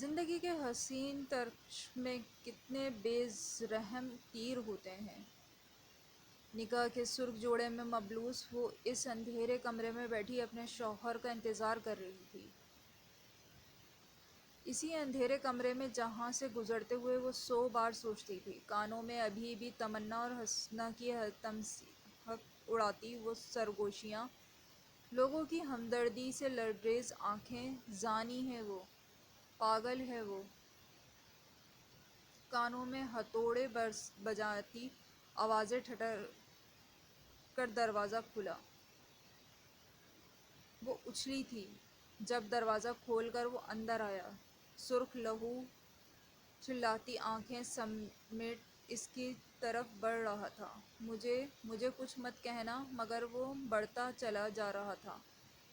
زندگی کے حسین ترش میں کتنے بے رحم تیر ہوتے ہیں۔ نکاح کے سرخ جوڑے میں ملبوس وہ اس اندھیرے کمرے میں بیٹھی اپنے شوہر کا انتظار کر رہی تھی۔ اسی اندھیرے کمرے میں جہاں سے گزرتے ہوئے وہ 100 بار سوچتی تھی۔ کانوں میں ابھی بھی تمنا اور حسنہ کی تمساح اڑاتی وہ سرگوشیاں، لوگوں کی ہمدردی سے لبریز آنکھیں، زانی ہے وہ، پاگل ہے وہ۔ کانوں میں ہتھوڑے بجاتی آوازیں ٹھٹر کر دروازہ کھلا۔ وہ اچھلی تھی جب دروازہ کھول کر وہ اندر آیا۔ سرخ لہو چلاتی آنکھیں سمیٹ اس کی طرف بڑھ رہا تھا۔ مجھے کچھ مت کہنا، مگر وہ بڑھتا چلا جا رہا تھا۔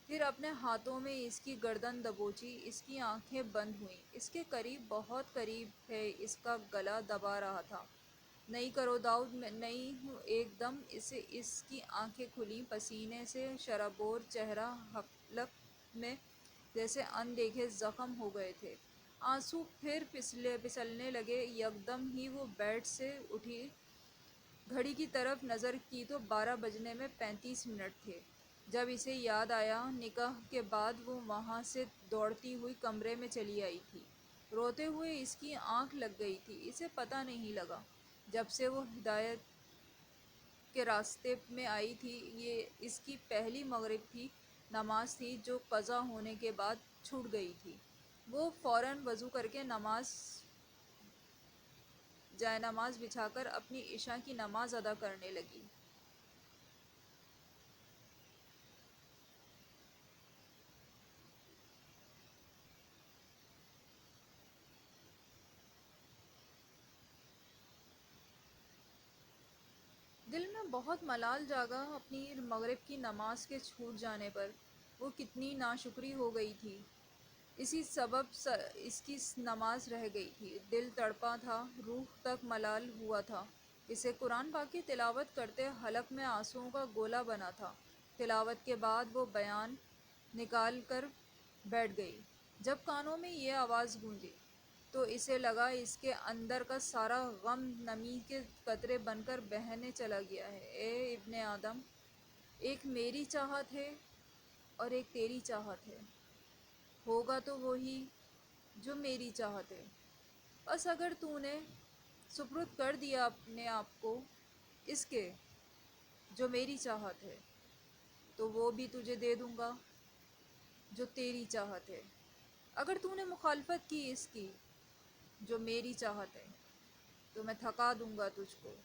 پھر اپنے ہاتھوں میں اس کی گردن دبوچی، اس کی آنکھیں بند ہوئیں۔ اس کے قریب، بہت قریب ہے اس کا گلا دبا رہا تھا۔ نہیں کرو داؤد، نہیں ہوں۔ ایک دم سے اس کی آنکھیں کھلیں، پسینے سے شرابور چہرہ حلق میں جیسے ان دیکھے زخم ہو گئے تھے۔ آنسو پھر پھسلنے لگے۔ یکدم ہی وہ بیڈ سے اٹھی، گھڑی کی طرف نظر کی تو 12 بجنے میں 35 منٹ تھے۔ جب اسے یاد آیا، نکاح کے بعد وہ وہاں سے دوڑتی ہوئی کمرے میں چلی آئی تھی۔ روتے ہوئے اس کی آنکھ لگ گئی تھی۔ اسے پتہ نہیں لگا جب سے وہ ہدایت کے راستے میں آئی تھی۔ یہ اس کی پہلی مغرب کی نماز تھی جو قضا ہونے کے بعد چھوٹ گئی تھی۔ وہ فوراً وضو کر کے جائے نماز بچھا کر اپنی عشاء کی نماز ادا کرنے لگی۔ دل میں بہت ملال جاگا اپنی مغرب کی نماز کے چھوٹ جانے پر۔ وہ کتنی ناشکری ہو گئی تھی، اسی سبب اس کی نماز رہ گئی تھی۔ دل تڑپا تھا، روح تک ملال ہوا تھا۔ اسے قرآن پاک کی تلاوت کرتے حلق میں آنسوؤں کا گولہ بنا تھا۔ تلاوت کے بعد وہ بیان نکال کر بیٹھ گئی۔ جب کانوں میں یہ آواز گونجی تو اسے لگا اس کے اندر کا سارا غم نمی کے قطرے بن کر بہنے چلا گیا ہے۔ اے ابن آدم، ایک میری چاہت ہے اور ایک تیری چاہت ہے۔ ہوگا تو وہی جو میری چاہت ہے۔ بس اگر تو نے سپرد کر دیا اپنے آپ کو اس کے جو میری چاہت ہے، تو وہ بھی تجھے دے دوں گا جو تیری چاہت ہے۔ اگر تو نے مخالفت کی اس کی جو میری چاہت ہے، تو میں تھکا دوں گا تجھ کو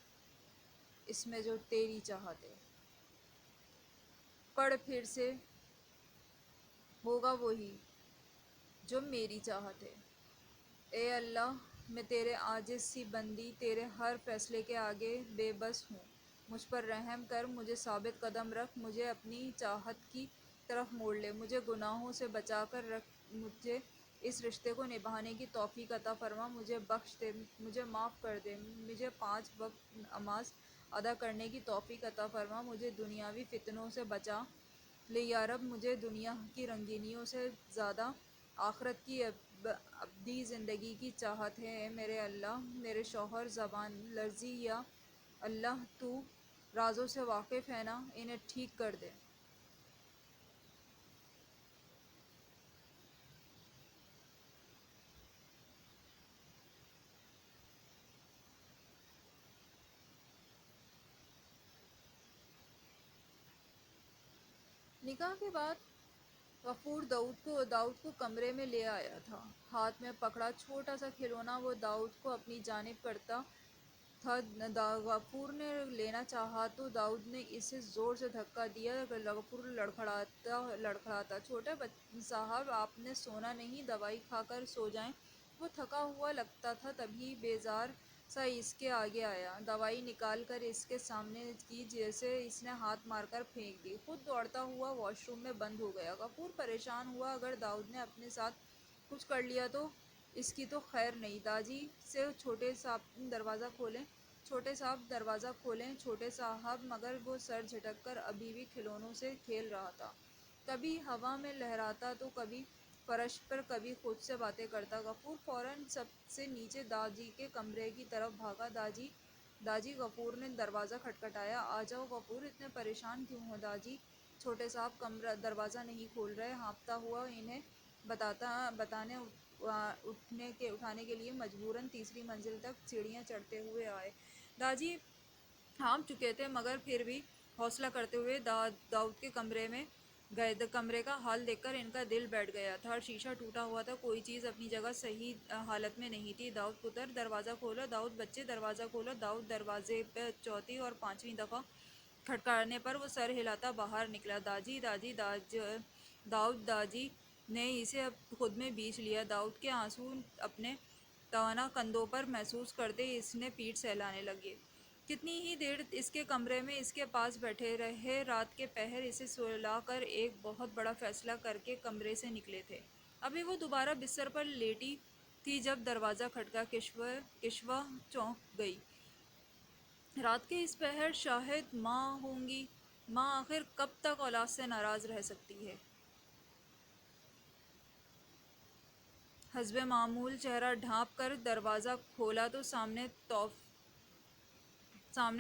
اس میں جو تیری چاہت ہے۔ پڑھ پھر سے، ہوگا وہی جو میری چاہت ہے۔ اے اللہ، میں تیرے عاجز سی بندی، تیرے ہر فیصلے کے آگے بے بس ہوں۔ مجھ پر رحم کر، مجھے ثابت قدم رکھ، مجھے اپنی چاہت کی طرف موڑ لے، مجھے گناہوں سے بچا کر رکھ، مجھے اس رشتے کو نبھانے کی توفیق عطا فرما، مجھے بخش دے، مجھے معاف کر دے، مجھے 5 وقت نماز ادا کرنے کی توفیق عطا فرما، مجھے دنیاوی فتنوں سے بچا لے یا رب، مجھے دنیا کی رنگینیوں سے زیادہ آخرت کی ابدی زندگی کی چاہت ہے۔ اے میرے اللہ، میرے شوہر زبان لرزی، یا اللہ تو رازوں سے واقف ہے نا، انہیں ٹھیک کر دے۔ نکاح کے بعد غفور داؤد کو کمرے میں لے آیا تھا۔ ہاتھ میں پکڑا چھوٹا سا کھلونا وہ داؤد کو اپنی جانب کرتا تھا۔ غفور نے لینا چاہا تو داؤد نے اسے زور سے دھکا دیا۔ غفور لڑکھڑاتا، چھوٹے صاحب آپ نے سونا نہیں، دوائی کھا کر سو جائیں۔ وہ تھکا ہوا لگتا تھا، تبھی بیزار سا اس کے آگے آیا۔ دوائی نکال کر اس کے سامنے کی، جیسے اس نے ہاتھ مار کر پھینک دی۔ خود دوڑتا ہوا واش روم میں بند ہو گیا۔ غفور پریشان ہوا، اگر داؤد نے اپنے ساتھ کچھ کر لیا تو اس کی تو خیر نہیں۔ داجی سے چھوٹے صاحب دروازہ کھولیں، چھوٹے صاحب، مگر وہ سر جھٹک کر ابھی بھی کھلونوں سے کھیل رہا تھا۔ کبھی ہوا میں لہراتا تو کبھی فرش پر کبھی خود سے باتیں کرتا۔ غفور فوراً سب سے نیچے داجی کے کمرے کی طرف بھاگا۔ داجی غفور نے دروازہ کھٹکھٹایا۔ آ جاؤ غفور، اتنے پریشان کیوں ہو؟ داجی چھوٹے صاحب دروازہ نہیں کھول رہے۔ ہانپتا ہوا انہیں بتانے اٹھانے کے لیے مجبوراً تیسری منزل تک سیڑھیاں چڑھتے ہوئے آئے۔ داجی ہانپ چکے تھے مگر پھر بھی حوصلہ کرتے ہوئے داؤد کے کمرے میں گئے۔ کمرے کا حال دیکھ کر ان کا دل بیٹھ گیا تھا۔ شیشہ ٹوٹا ہوا تھا، کوئی چیز اپنی جگہ صحیح حالت میں نہیں تھی۔ داؤد پتر، دروازہ کھولو۔ داؤد بچے، دروازہ کھولو۔ داؤد دروازے پہ چوتھی اور پانچویں دفعہ کھٹکھٹانے پر وہ سر ہلاتا باہر نکلا۔ داجی داؤد داجی نے اسے اب خود میں بیچ لیا۔ داؤد کے آنسو اپنے توانا کندھوں پر محسوس کرتے اس نے پیٹھ سہلانے لگے۔ کتنی ہی دیر اس کے کمرے میں اس کے پاس بیٹھے رہے۔ رات کے پہر اسے سلا کر ایک بہت بڑا فیصلہ کر کے کمرے سے نکلے تھے۔ ابھی وہ دوبارہ بستر پر لیٹی تھی جب دروازہ کھٹکا۔ کشوا چونک گئی۔ رات کے اس پہر شاید ماں ہوں گی۔ ماں آخر کب تک اولاد سے ناراض رہ سکتی ہے؟ حسب معمول چہرہ ڈھانپ کر دروازہ کھولا تو سامنے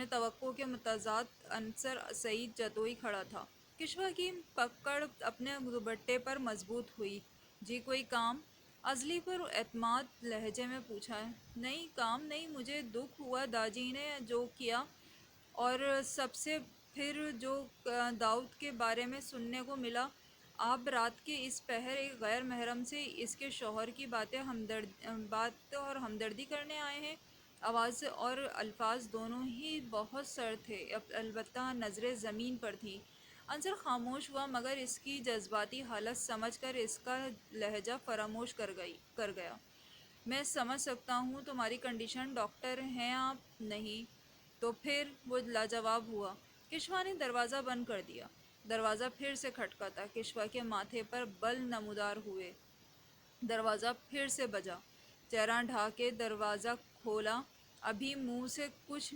توقع کے متضاد عنصر سعید جتوئی کھڑا تھا۔ کشوا کی پکڑ اپنے دوپٹے پر مضبوط ہوئی۔ جی کوئی کام؟ عزلی پر اعتماد لہجے میں پوچھا۔ نہیں کام نہیں، مجھے دکھ ہوا داجی نے جو کیا، اور سب سے پھر جو داؤد کے بارے میں سننے کو ملا۔ آپ رات کے اس پہر ایک غیر محرم سے اس کے شوہر کی بات اور ہمدردی کرنے آئے ہیں؟ آواز اور الفاظ دونوں ہی بہت سرد تھے، البتہ نظریں زمین پر تھیں۔ عنصر خاموش ہوا مگر اس کی جذباتی حالت سمجھ کر اس کا لہجہ فراموش کر گیا۔ میں سمجھ سکتا ہوں تمہاری کنڈیشن، ڈاکٹر ہیں آپ؟ نہیں تو پھر؟ وہ لاجواب ہوا۔ کشوا نے دروازہ بند کر دیا۔ دروازہ پھر سے کھٹکھٹا۔ کشوا کے ماتھے پر بل نمودار ہوئے۔ دروازہ پھر سے بجا۔ چہرہ ڈھا کے دروازہ کھولا۔ ابھی منہ سے کچھ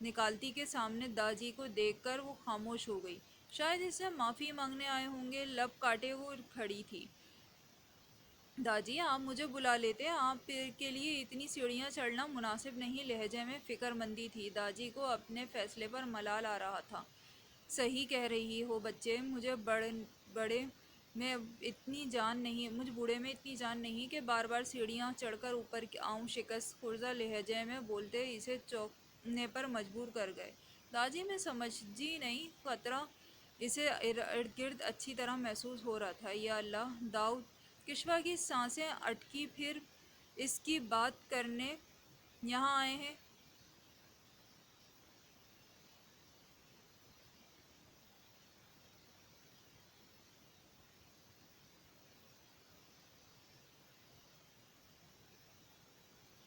نکالتی کے سامنے داجی کو دیکھ کر وہ خاموش ہو گئی۔ شاید اس سے معافی مانگنے آئے ہوں گے۔ لب کاٹے وہ کھڑی تھی۔ داجی آپ مجھے بلا لیتے، آپ کے لیے اتنی سیڑھیاں چڑھنا مناسب نہیں۔ لہجے میں فکر مندی تھی۔ داجی کو اپنے فیصلے پر ملال آ رہا تھا۔ صحیح کہہ رہی ہو بچے، مجھے بوڑھے میں اتنی جان نہیں کہ بار بار سیڑھیاں چڑھ کر اوپر آؤں۔ شکست خوردہ لہجے میں بولتے اسے چونکنے پر مجبور کر گئے۔ داجی میں سمجھی نہیں، خطرہ اسے ارد گرد اچھی طرح محسوس ہو رہا تھا۔ یا اللہ! داؤد! کشوا کی سانسیں اٹکی۔ پھر اس کی بات کرنے یہاں آئے ہیں؟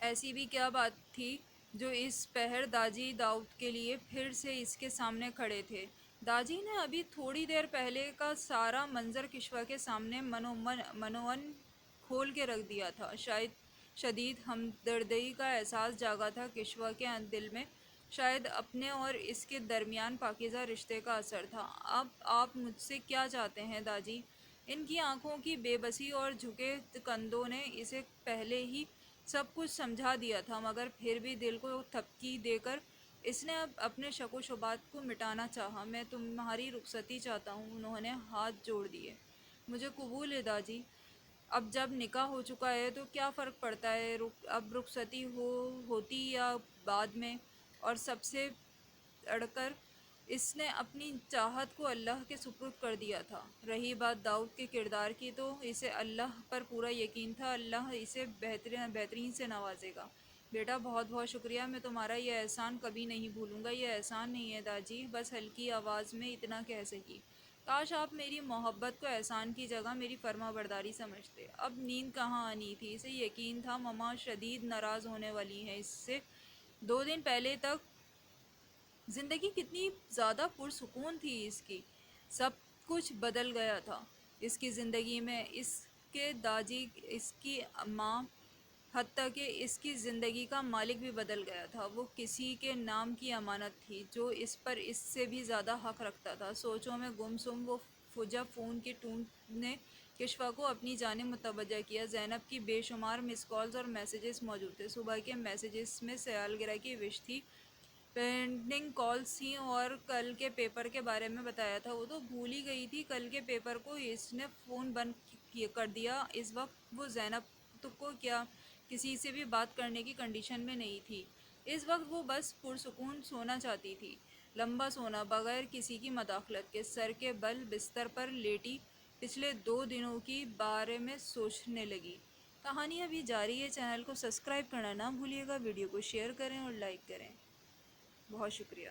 ایسی بھی کیا بات تھی جو اس پہر داجی داؤد کے لیے پھر سے اس کے سامنے کھڑے تھے؟ داجی نے ابھی تھوڑی دیر پہلے کا سارا منظر کشوا کے سامنے منون کھول کے رکھ دیا تھا۔ شاید شدید ہمدردی کا احساس جاگا تھا کشوا کے دل میں۔ شاید اپنے اور اس کے درمیان پاکیزہ رشتے کا اثر تھا۔ اب آپ مجھ سے کیا چاہتے ہیں داجی؟ ان کی آنکھوں کی بے بسی اور جھکے کندھوں نے اسے پہلے ہی سب کچھ سمجھا دیا تھا، مگر پھر بھی دل کو تھپکی دے کر اس نے اب اپنے شک و شبہات کو مٹانا چاہا۔ میں تمہاری رخصتی چاہتا ہوں۔ انہوں نے ہاتھ جوڑ دیے۔ مجھے قبول ہے داجی۔ اب جب نکاح ہو چکا ہے تو کیا فرق پڑتا ہے، اب رخصتی ہوتی یا بعد میں؟ اور سب سے اڑ کر اس نے اپنی چاہت کو اللہ کے سپرد کر دیا تھا۔ رہی بات داؤد کے کردار کی تو اسے اللہ پر پورا یقین تھا، اللہ اسے بہترین سے نوازے گا۔ بیٹا بہت بہت شکریہ، میں تمہارا یہ احسان کبھی نہیں بھولوں گا۔ یہ احسان نہیں ہے داجی، بس ہلکی آواز میں اتنا کہہ سکی۔ کاش آپ میری محبت کو احسان کی جگہ میری فرما برداری سمجھتے۔ اب نیند کہاں آنی تھی، اسے یقین تھا ماما شدید ناراض ہونے والی ہیں اس سے۔ 2 دن پہلے تک زندگی کتنی زیادہ پرسکون تھی اس کی۔ سب کچھ بدل گیا تھا اس کی زندگی میں، اس کے داجی، اس کی ماں، حتیٰ کہ اس کی زندگی کا مالک بھی بدل گیا تھا۔ وہ کسی کے نام کی امانت تھی جو اس پر اس سے بھی زیادہ حق رکھتا تھا۔ سوچوں میں گم سم وہ جب فون کے ٹون نے کشفا کو اپنی جانب متوجہ کیا، زینب کی بے شمار مس کالز اور میسیجز موجود تھے۔ صبح کے میسیجز میں سالگرہ کی وش تھی، پینڈنگ کالز تھیں اور کل کے پیپر کے بارے میں بتایا تھا۔ وہ تو بھول ہی گئی تھی کل کے پیپر کو۔ اس نے فون بند کر دیا۔ اس وقت وہ زینب کو کیا کسی سے بھی بات کرنے کی کنڈیشن میں نہیں تھی۔ اس وقت وہ بس پرسکون سونا چاہتی تھی، لمبا سونا، بغیر کسی کی مداخلت کے۔ سر کے بل بستر پر لیٹی پچھلے 2 دنوں کے بارے میں سوچنے لگی۔ کہانی ابھی جاری ہے۔ چینل کو سبسکرائب کرنا نہ بھولیے گا، ویڈیو کو شیئر کریں اور لائک کریں۔ بہت شکریہ۔